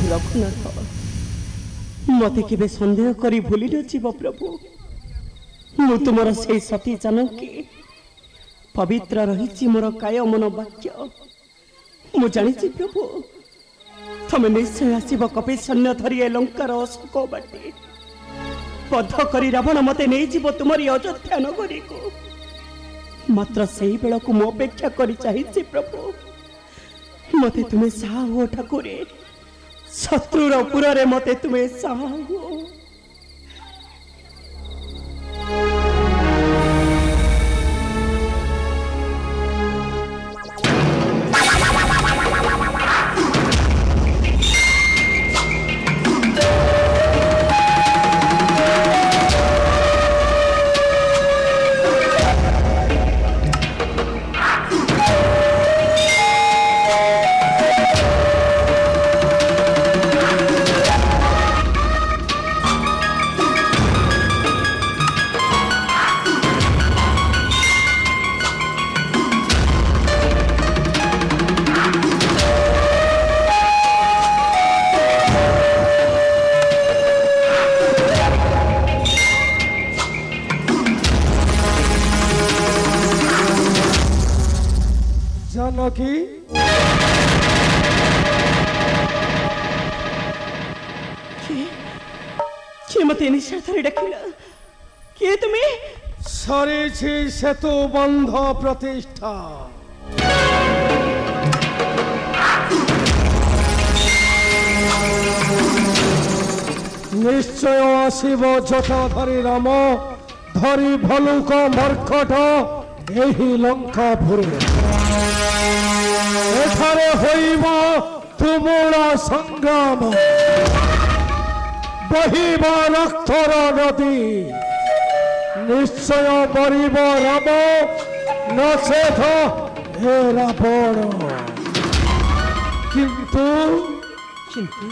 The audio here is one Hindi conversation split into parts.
रघुनाथ मते केबे संदेह करी भूली न जीव प्रभु मु तुमर से सती जानकी पवित्र रही मोर काय मन वाक्य मु जानी प्रभु तमें निश्चय आसब कपि सैन्य धरी ए लंकार अशोक बाटे बध करी रावण मते नहीं जीव तुमरी अयोध्या नगरी को मात्र से बेल को मु अपेक्षा करी चाहिए प्रभु मते तुम्हें साहा हो ठाकुरे शत्रुर पुरे मते तुम्हें साहा हो सेतु बंध प्रतिष्ठा निश्चय आसब जटाधारी राम धरी भलुक मर्कट यही लंकापुर एठारे होइब तुमुल संग्राम बहिब रक्तर नदी निश्चय मरिब राम नचेत हे रावण किंतु किंतु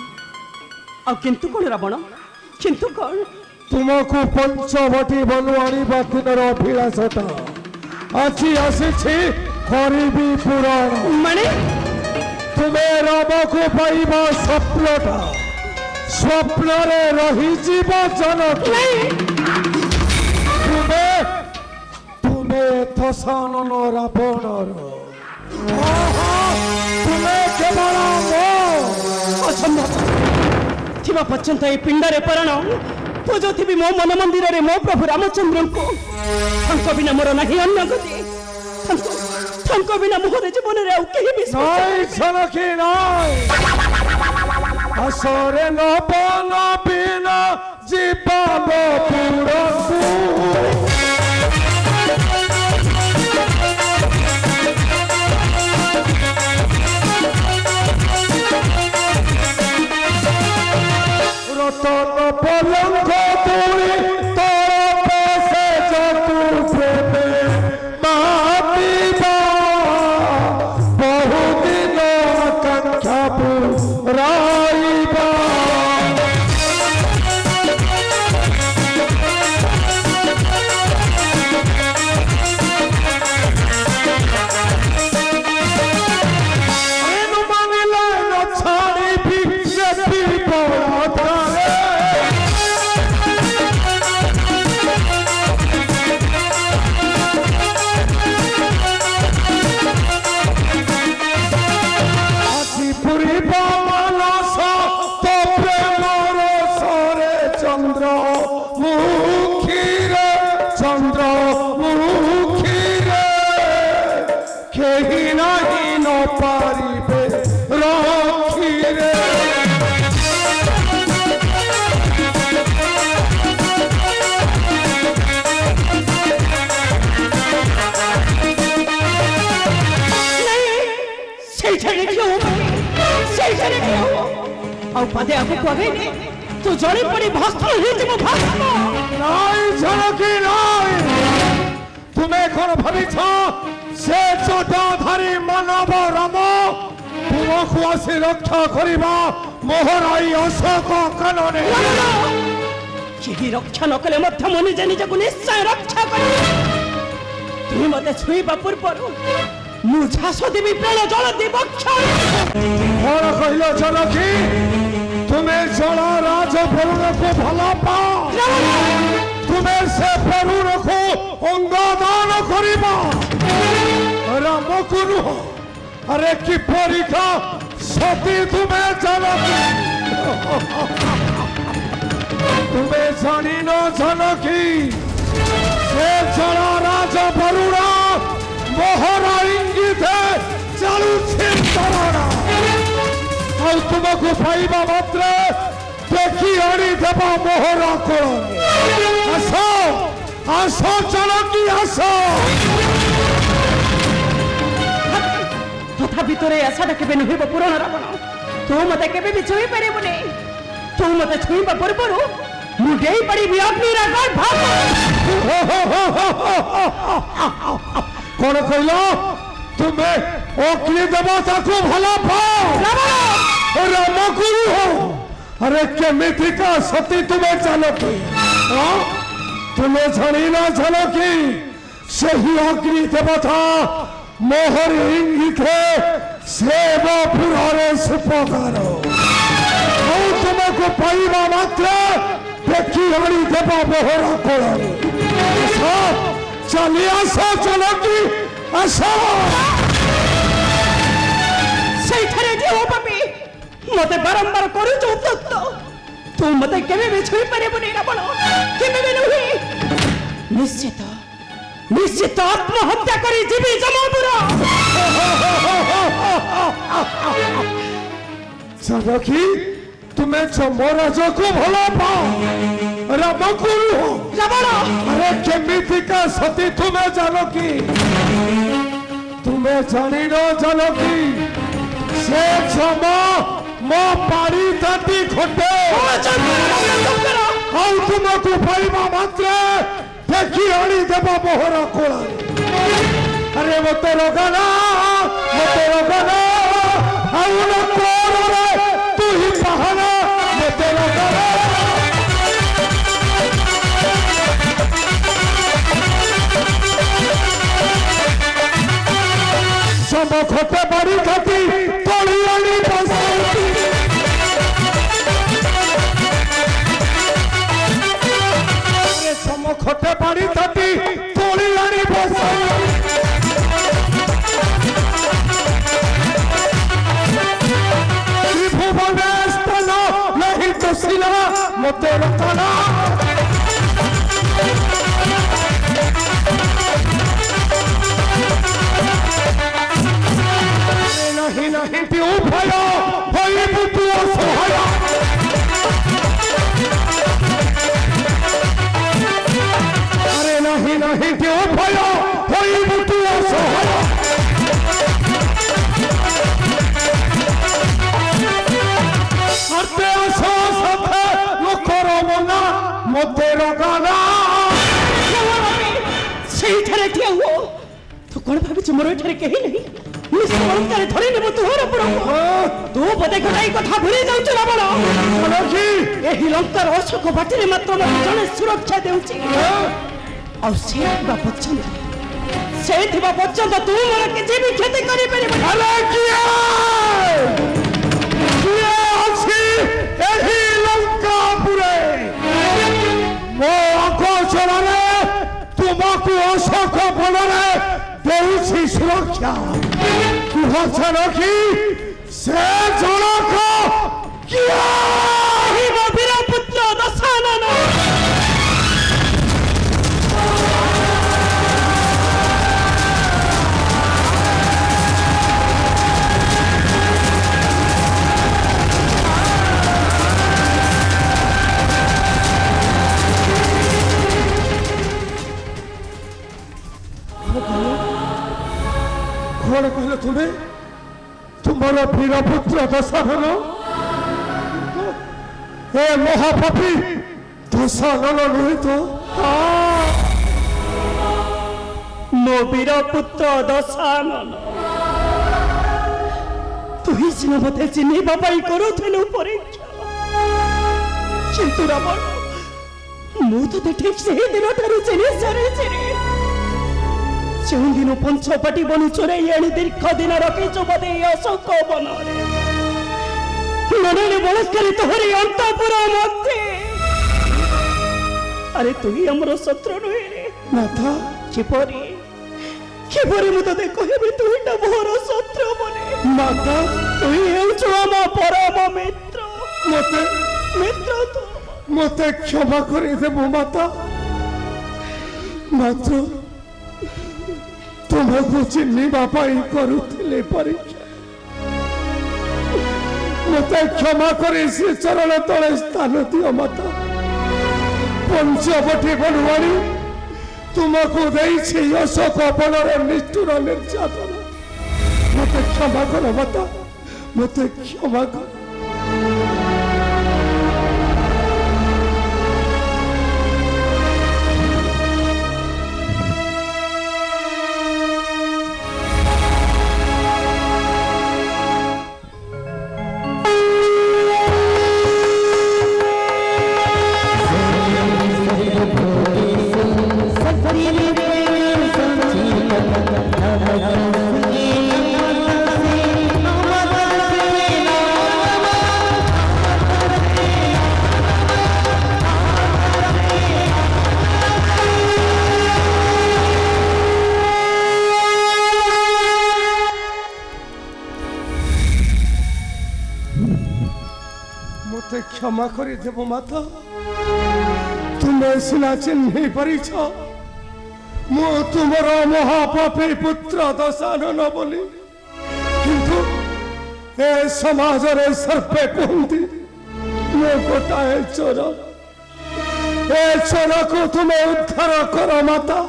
किंतु कौन रावण किंतु कौन तुमको पंचवटी बनु आनिबा दिनर अभिलाषता आज आसी करिबी पुराण माने तुम्हें राम को पाइबा स्वप्नटा स्वप्न रे रही जीव जनक तुम्हें थसानन रावणर तुम्हें केवल थिबा पर्यंत ए पिंडरे परण पूजुथिबी मो मन मंदिर रे मो प्रभु रामचंद्र को थंक बिना मोर नहीं अन्य गति थंक बिना मोर जीवन रे केही भी नहीं छलकी नहीं असरे न बन बिना जीवन पुरसु रतन पलंग तोड़ी तोर पैसे चतुर्थे मातीबा बहुदिन आकांक्षा पुराइबा पदे आगे पगे तू जड़ी पड़ी भस्म ही तुम भस्म नहीं झलकी नहीं तुम्हें कौन भाविछ से जटाधारी मानव राम तुमको आसी रक्षा करिबा मोहराई अशोक कानने केही रक्षा न कले मध्य मु निजे निजे को निश्चय रक्षा कर तुम मते छुईबा पूर्व मु झास देवी प्राण जल देव क्षण कौन कहलो झलकी तुम्हें जड़ा राज वरुण को भला पाओ तुम्हें से वरुण को अंगदान करिबा राम को नुह अरे कि परीक्षा सती तुम्हें जानो तुम्हें जानी न जानो कि से जड़ा राज वरुण मोहरा इंगित चालू छिंतरणा और तुमको पाइबा मात्र देखी आनी देवा मोहरा को आसो आसो चलो कि आसो तथापि तोरे आशा केबे नहिब पूरण रावण तू मते केबे भी छुई परिबुनी तू मते छुईबा पूर्वरु मुडेई पड़िबी अग्निरा गर्भ कौन कहलो तुम्हें अग्नि देवता को भला पाओ राम गुरु हो अरे केमिति का सती तुम्हें जानो कि तुम्हें जानी ना जानो कि सही अग्नि देवता मोहर इंगित सेव पुरारे सुपकारो तुमको पाइबा मात्र देखी हमारी देवा मोहरा कोड़ी चलिए आसो चलो कि आसो मते बारंबार करू उद्यक्त तू मते केबे भी छुई परिबुनी रावण केबे भी नही निश्चित निश्चित आत्महत्या करी जीवी जमापुर जानकी तुम्हें जमराज को भला पाओ राम गुरु हो रावण अरे केमिति का सती तुम्हें जानो कि तुम्हें जानी न जानो कि से क्षमा मो पारी ताती खोटे और तुमको पाइबा मात्र देखी आनी देवा मोहरा कोड़ा अरे मते रोगाना आउन कोर रे तू ही पहाना मते रोगाना सब खोटे बड़ी खाती तोड़ी आनी बसती सम खोटे बड़ी खाती तोड़ी आनी बसती त्रिभुवन स्तन नहीं तो सिला मते रखना नहीं नहीं तू भया भई बुतु असहाय अरे नहीं नहीं तू भया भई बुतु असहाय अर्थे आसो सथे लोकर मना मते रगाना सही ठरे ठिया हुओ तू कोन भाबी मोर ठरे केही नहीं निष्कलंकारे धरि नेबो तुहर पुरो तू बदे गटाई कथा भूली जाउछ रावण मनोजी एही लंकार अशोक बाटिरे मात्र मते जने सुरक्षा देउछि और से थिबा पछंद तू मोर के जीवी खेती करि परिबो अरे किया अछि एही लंका पुरे मो अकोचर रे तुमको अशोक बनरे देउछि सुरक्षा की से जनक किया ही वीर पुत्र दशानन कौन कहले तुम्हें तुम्हारा वीर पुत्र दशानन ए महापापी दशानन नहीं तो मो वीर पुत्र दशानन तू ही सिना मते चिन्हिबा पाई करूथिलु परीक्षा किंतु रावण मु तो ठीक से ही दिन ठारू चिन्हि सारिछि रे जो दिन पंचपाटी बनु चोरई आनी दीर्घ दिन रखी बदे अशोक बन नरने बलात्कारी तोहरी अंतपुर मध्य अरे तु ही हमर शत्रु नुहे रे माता किपरि किपरि मु तते कहबे तु हिटा मोर शत्रु बने माता तु ही हेउछु हम परम मित्र मते मित्र तू मते क्षमा कर देबो माता मात्र तुमको चिन्हिबा पाई करुथिले परीक्षा मते क्षमा कर से चरण तले स्थान दियो माता पंचवटी बनवाणी तुमको देइछि अशोक बनर निष्ठुर निर्यातन मते क्षमा कर माता मते क्षमा कर क्षमा कर देव माता तुम्हें सिना चिन्ह परिछ मु तुमर महापापी पुत्र दशानन बोली किंतु ए समाज रे सर्पे कहती मु गोटाए चोर ए चोर को तुम्हें उद्धार कर माता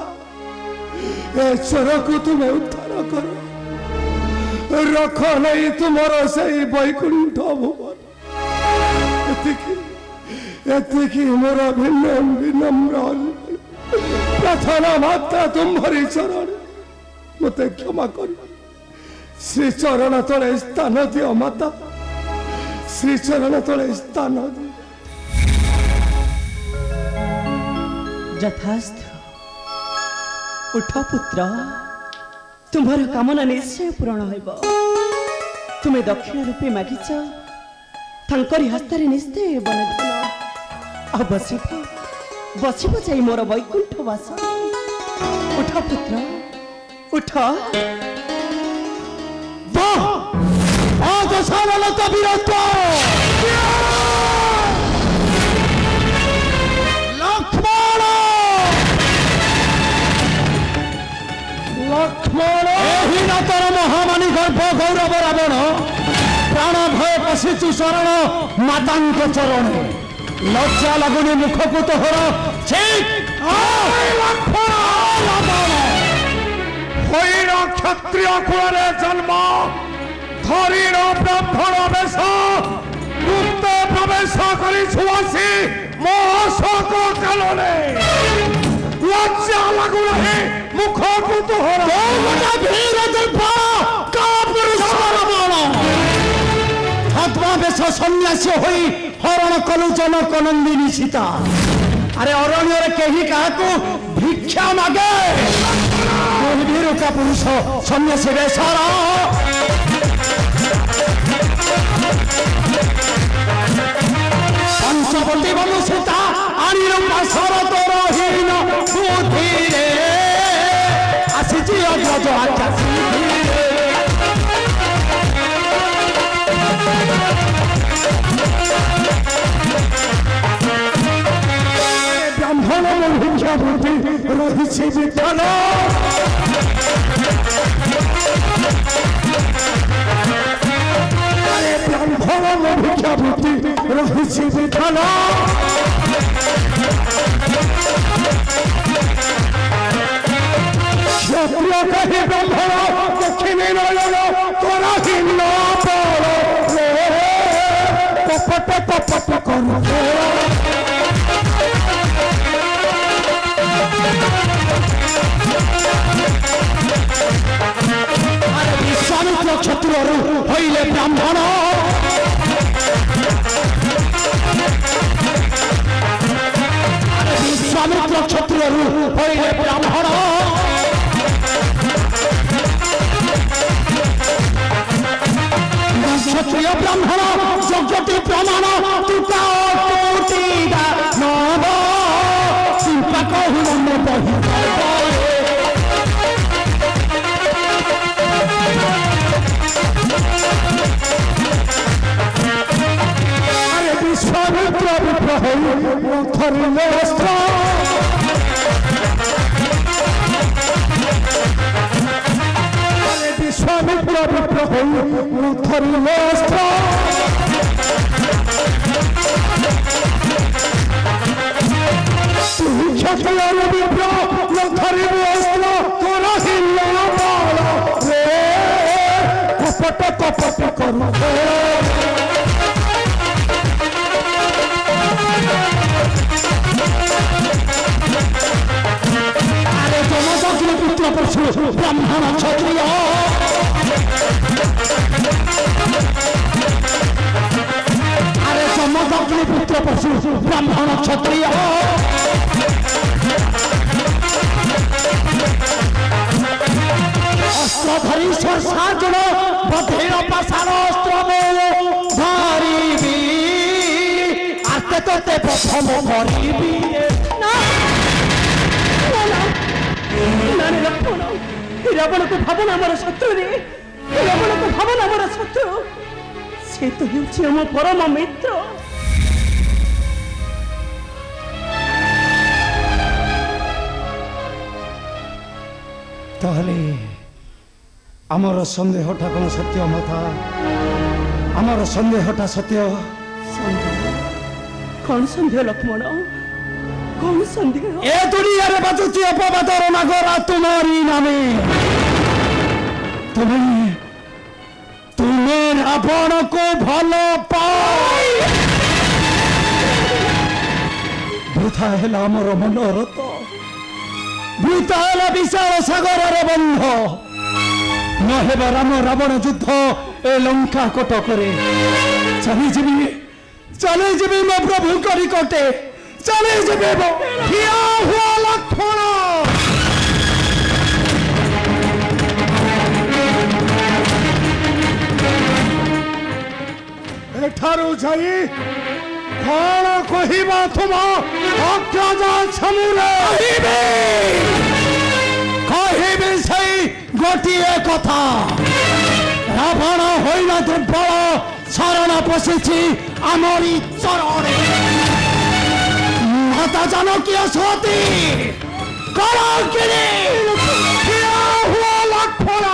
ए चोर को तुम्हें उद्धार कर रख नहीं तुमर से वैकुंठ भुवन एतिकी मोर विनम्र प्रार्थना माता तुम्हारी चरण मते क्षमा कर श्री चरण तले स्थान दियो माता श्री चरण तले स्थान दियो यथास्थ उठ पुत्र तुम्हार कामना निश्चय पूर्ण होइब तुम्हें दक्षिण रूपे मागिच थांकरी हस्तारे निश्चय बनधन आ बसिब जाई मोर वैकुंठ वास उठ पुत्र उठ लक्ष्मण लक्ष्मण एही नातर महामानी गर्भ गौरव रावण प्राण भय पशिचु शरण मातांक चरण लज्जा लगुनी मुख को तोहर क्षत्रिय कुल जन्म धरीण ब्राह्मण वेश मुक्त प्रवेश करी मोहशोक कालने लज्जा लगु नहीं मुख को तोहर आत्मावेश सन्यासी होई हरण कलु जनक नंदिनी सीता अरे अरण्य कहीं क्या भिक्षा मागे का पुरुष सन्यासी बेसार पंचवटी बनु सीता अनिरंबा शरतर हीन बुद्धि आसी अग्रज आचार ब्राह्मण भिक्षा बुद्धि रही विद्यान ब्राह्मण भिक्षा बुद्धि रही विद्यान क्षत्रिय कही ब्राह्मण दक्षिणी नयन तोरा हिन्न कपट कपट कर विश्वामित्र क्षत्रिय हईले ब्राह्मण विश्वामित्र क्षत्रिय हईले ब्राह्मण क्षत्रिय ब्राह्मण यज्ञ ସମାନ ତୁଟା କୋଟିଟା ନବ ଚିନ୍ତା କହିବ ମୁଁ ବହି ଆରେ ବିଶ୍ୱାମିତ୍ର ବିପ୍ର ହୋଇ ଧରିଲେ ଅସ୍ତ୍ର विश्वामित्र विप्र होई धरिले अस्त्र तू क्षत्रिय विप्र धरिले अस्त्र तोर हिल्ला बाल रे कपट करू अरे जमदग्नि पुत्र परशु ब्राह्मण क्षत्रिय अरे जमदग्नि पुत्र परशु ब्राह्मण क्षत्रिय अस्त्र धरी सर्षार्जुन बधेर पाषाण अस्त्र धरिबी आते तोते प्रथम धरिबी रावण को भावना आमर शत्रु रे रावण को भावना आमर शत्रु से तो हेउछि हम परम मित्र ताहले आमर संदेहटा कोन सत्य मथा आमर संदेहटा सत्य कौन संदेह लक्ष्मण कौन संदेह ए दुनिया रे बाजुची अपवादर नागरा तुम्हारी नामे तुम्हें रावण को भलो पाई वृथा है आमर मनोरथ वृथा है विशाल सागर रे बंध न हेबा राम रावण युद्ध ए लंका कटकरे चली जीवी मो प्रभु करी कटे चले जीवे ठिया हुआ लक्ष्मण एठारू जाई कौन कहिबा तुम अज्ञाजा छमुरे कहिबे सही गोटिए कथा रावण होइना दुर्बल शरण पशिछि आमरी चरण माता जानकी सती कलंकिनी हुआ लक्ष्मण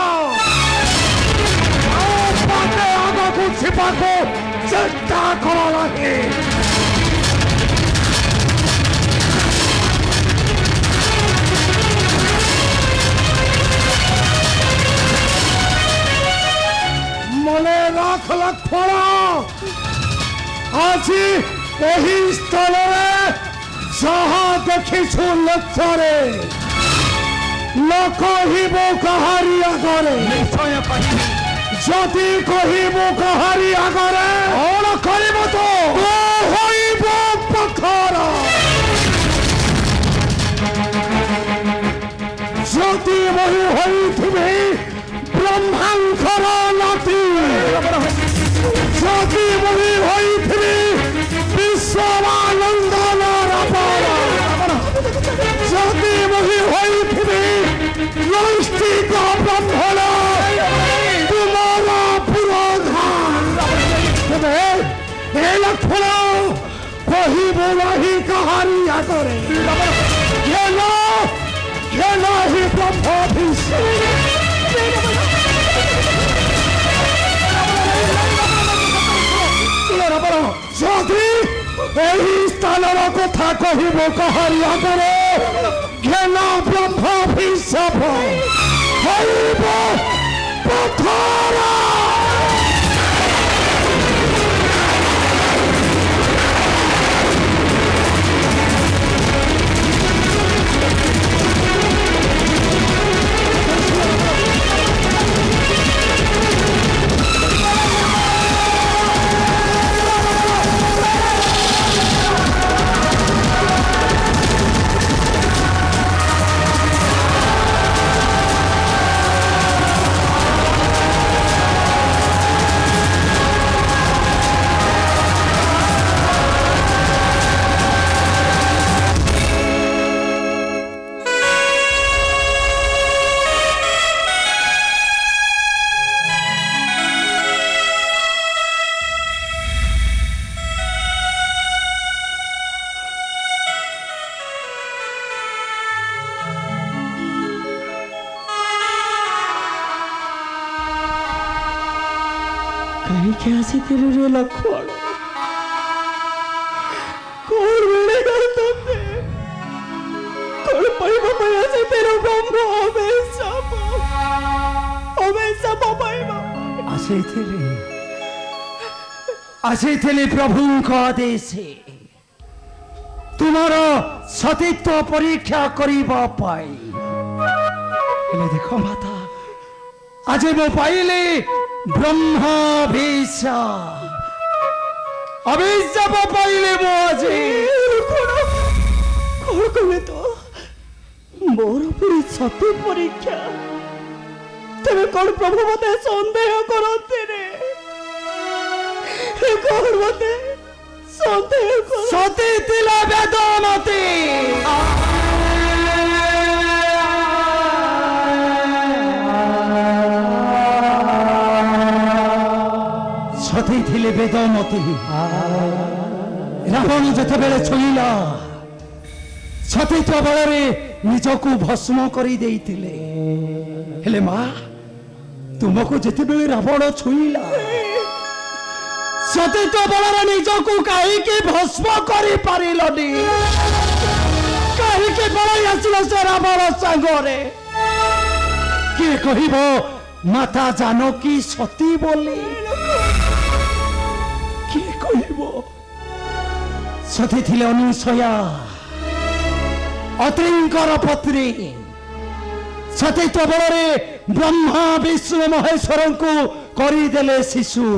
आग को छिपा को चेष्टा करो लगे मने राख लक्ष्मण आज यही स्थल जहाँ देखिछु लक्ष्य न कहबो कहारी आगरे जदि कहबो कहारी आगरे कौन करबो तो होइबो पथर जदि वही होइथिबे ब्रह्मांकर नाती जदि वही होइथिबे विश्वानंदन रावण जदि वही होइथिबे नैष्ठिक ब्राह्मण तुम्हारा पुरोधान हे लक्ष्मण कहबो नहीं कहानी आगरे ये नहीं ब्रह्म जदि यही स्थान कथा कहबो कहारी आगरे घेन ब्रह्म पथर कहीं आसीथिलु रे लक्ष्मण कौन मिलेगा तुमसे कौन पाइबा पाई आसीथिलु ब्रह्म अभिशाप पाइबा आसीथिली प्रभुଙ୍କ आदेशे तुम्हारा सतीत्व परीक्षा करिबा पाई हेले देखो माता आज मो पाइले अभिशाप पाइले मो आज कौन कहे तो मोर पूरी सती परीक्षा तेरे कौन प्रभु मते संदेह करते रे कौन मते संदेह कर सती तिला वेदमती सती थिले वेदमती रावण जेतेबेले छुईला सतीत्व बल निजकू भस्म करी देइथिले हेले मां तुमको जेतेबेले रावण छुईला सतीत्व बल निजकू कहीं भस्म करी पारिलनी कहीं पलाई आसिल से रावण सांगरे किए कहिबो माता जानकी सती बोली किए कहिबो सती थिले अनुसया अत्रिंकर पत्नी सतीत्व बल ब्रह्मा विष्णु महेश्वर को करदेले शिशु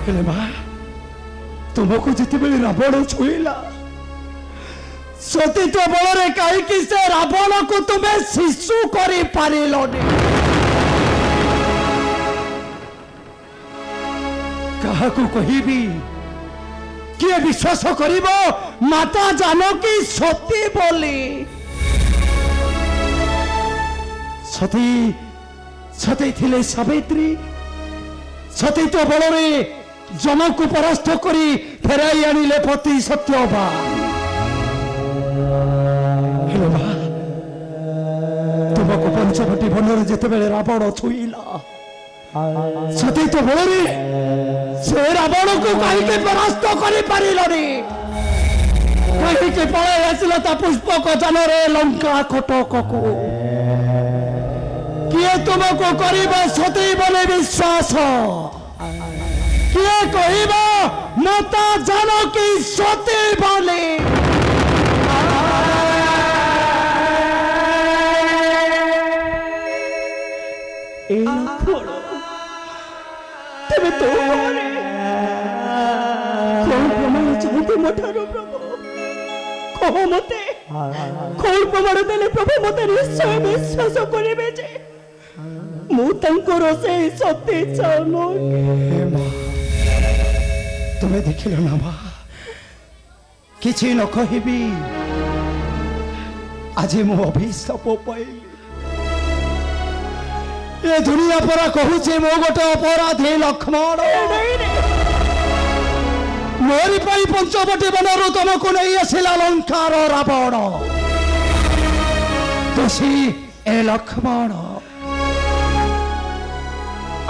हेले मां तुमको जितेबेले रावण छुईला सतीत्व बल कहीं से रावण को तुम्हें शिशु कर पारिलनी काहाकू कहिबी किए विश्वास करिबो माता जानकी सती बोली सती सती थिले सावित्री सतीत्व बल जम को परास्त करी फेराई आनिले पति सत्यवान तुमको पंचवटी बनर जेतेबेले रावण छुईला सतीत्व बल से रावण को कहीं परास्त करी पारिलनी कहीं पलाई आसिल ता पुष्पक जानरे लंका कटक को किए तुमको करिबा सती बोले विश्वास किए कहिबा माता जानकी सती बोले तेरे तो कौन प्रमाण चाहते मठारो प्रभु कह मते कौन प्रमाण देले प्रभु मते निश्चय विश्वास करिबे जे मु तंकर से सत्य चानो तुम्हें देखिल ना मां किछि न कहिबी आज मु अभिशाप पाइली ये दुनिया परा कहूचे मो गोटे अपराधी लक्ष्मण मोरी पाई पंचवटी बनरू तुमको नहीं आसिला लंकार रावण दोषी ए लक्ष्मण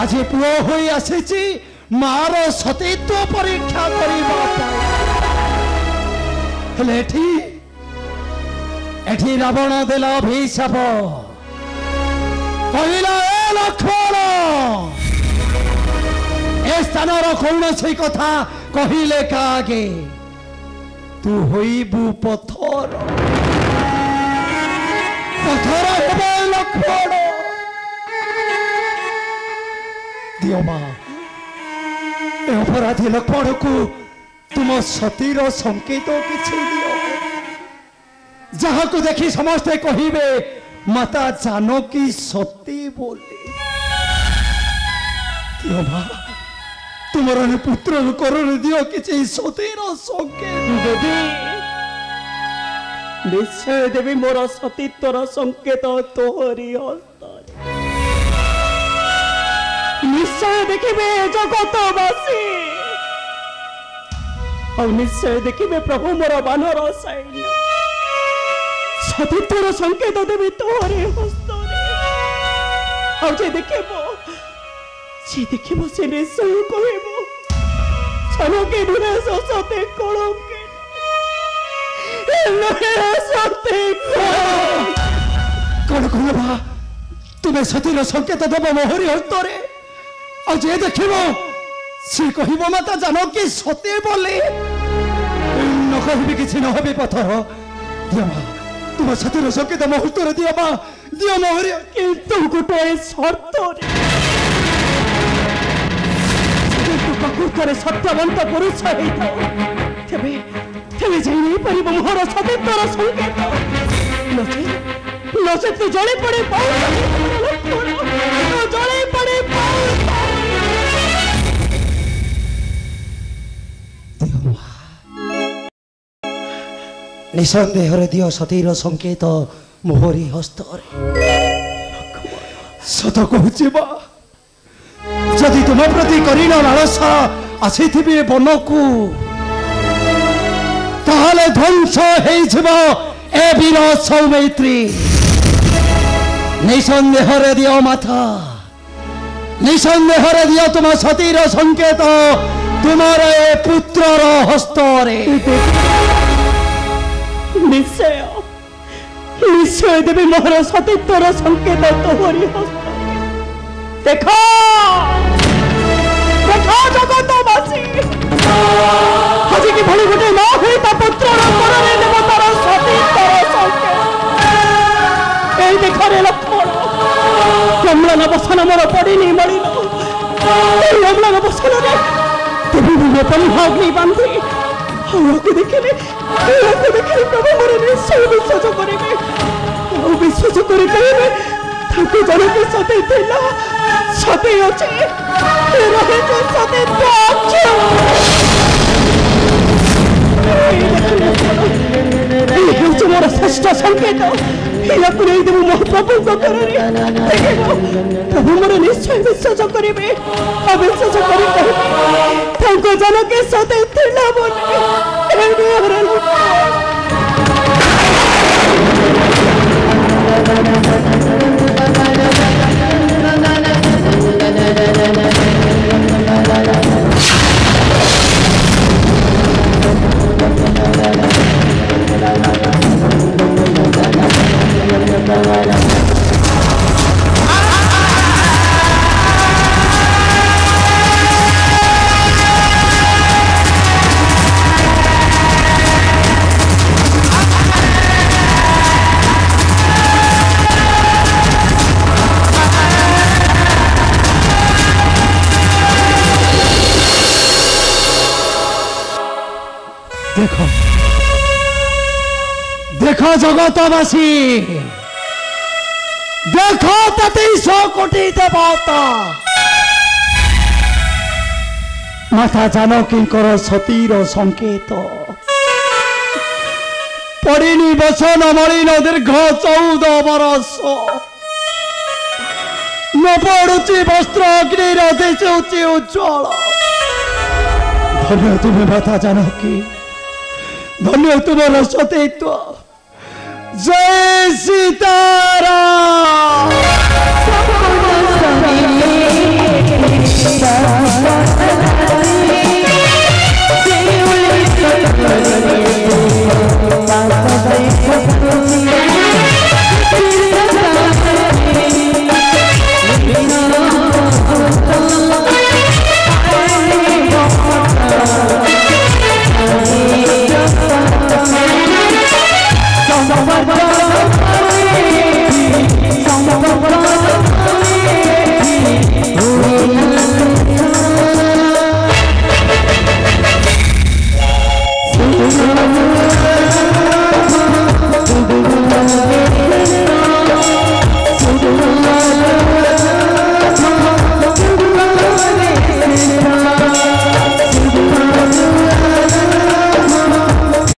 आज पुओ होई आसीची मार सतीत्व परीक्षा करिबा हेले एठी रावण देला अभिशाप कहला लक्ष्मण ए स्थानर कौन से कथा कहले कागे तू होइबू पथर पथर हेबे लक्ष्मण दियो मां ए अपराधी लक्ष्मण को तुम सतीर संकेत किछि दियो जहाँ को देखी समस्ते कहिबे माता जानकी सती बोली दियो मां तुम्हारा पुत्र करण दियो किछि सतीर संकेत देवी निश्चय देवी मोर सतीत्वर संकेत तोहरी हस्त निश्चय देखिबे जगतवासी और निश्चय देखिबे प्रभु मोर बानर सैन्य सतीत्वर संकेत देवी तोहरी हस्त और जे देखिबो যে দেখিব সে নিশ্চয় কহিব জানকী নুহে সতে কলঙ্কে সতে कौन कहबा तुम्हें सतीर संकेत देव मोहरी हस्तरे आ जे देखिब सी कहब माता जानकी सती बोली न कहबी किसी न हबी पथर दियो मां तुम सतीर संकेत मुहूर्त दियो मां दियो मोहरी কিন্তু গোটে শর্ত প্রকৃতরে সত্যবন্ত পুরুষ হইতাও তেবে তেবে যাই নাই পারিব মোহর সতীত্বর সংকেত নচে তু জলে পড়ে পাও জলে পড়ে পাও निसंदेह दियो सतीर संकेत मोहरी हस्तरे सत कहूची बा जदि तुम प्रति करीन लालसा आसी बन को ताहले ध्वंस ए वीर सौमित्री निसंदेह दियो माथा निसंदेह दियो तुम सतीर संकेत तुमार ए पुत्रर हस्तरे निश्चय निश्चय देवी मोहर सतीत्वर संकेत तोहरी हस्त देखो देखो जगतवासी आज की भली गोटे न हुई ता पुत्र कोणे देव तार सतीत्वर संकेत ए देखो रे लक्ष्मण कमलन बसन मोर पड़ीनी मलिन कमलन बसन रे देवी मुझे पन्हाग्नि बांधी लोके देखिले प्रभु मोर निश्चय विश्वास करेंगे विश्वास करे कहे ताको जनके सते देला सते अछि रहे जो सते अच्छे ये जो मोर श्रेष्ठ संकेत या पुरे देव महाप्रभु को करे प्रभु मोर निश्चय विश्वास करेंगे अविश्वास करे कहे ताको जनके सते देला बोले देखो देखो जगतवासी देखो 23 कोटी देवता माता जानकी सतीर संकेत पड़िनी बसन मलिन दीर्घ 14 बरस न पड़ुची वस्त्र अग्नि दिशुची उज्ज्वल धन्य तुम्हें माता जानकी धन्य तुम्हारा सतीत्व जय सीताराम।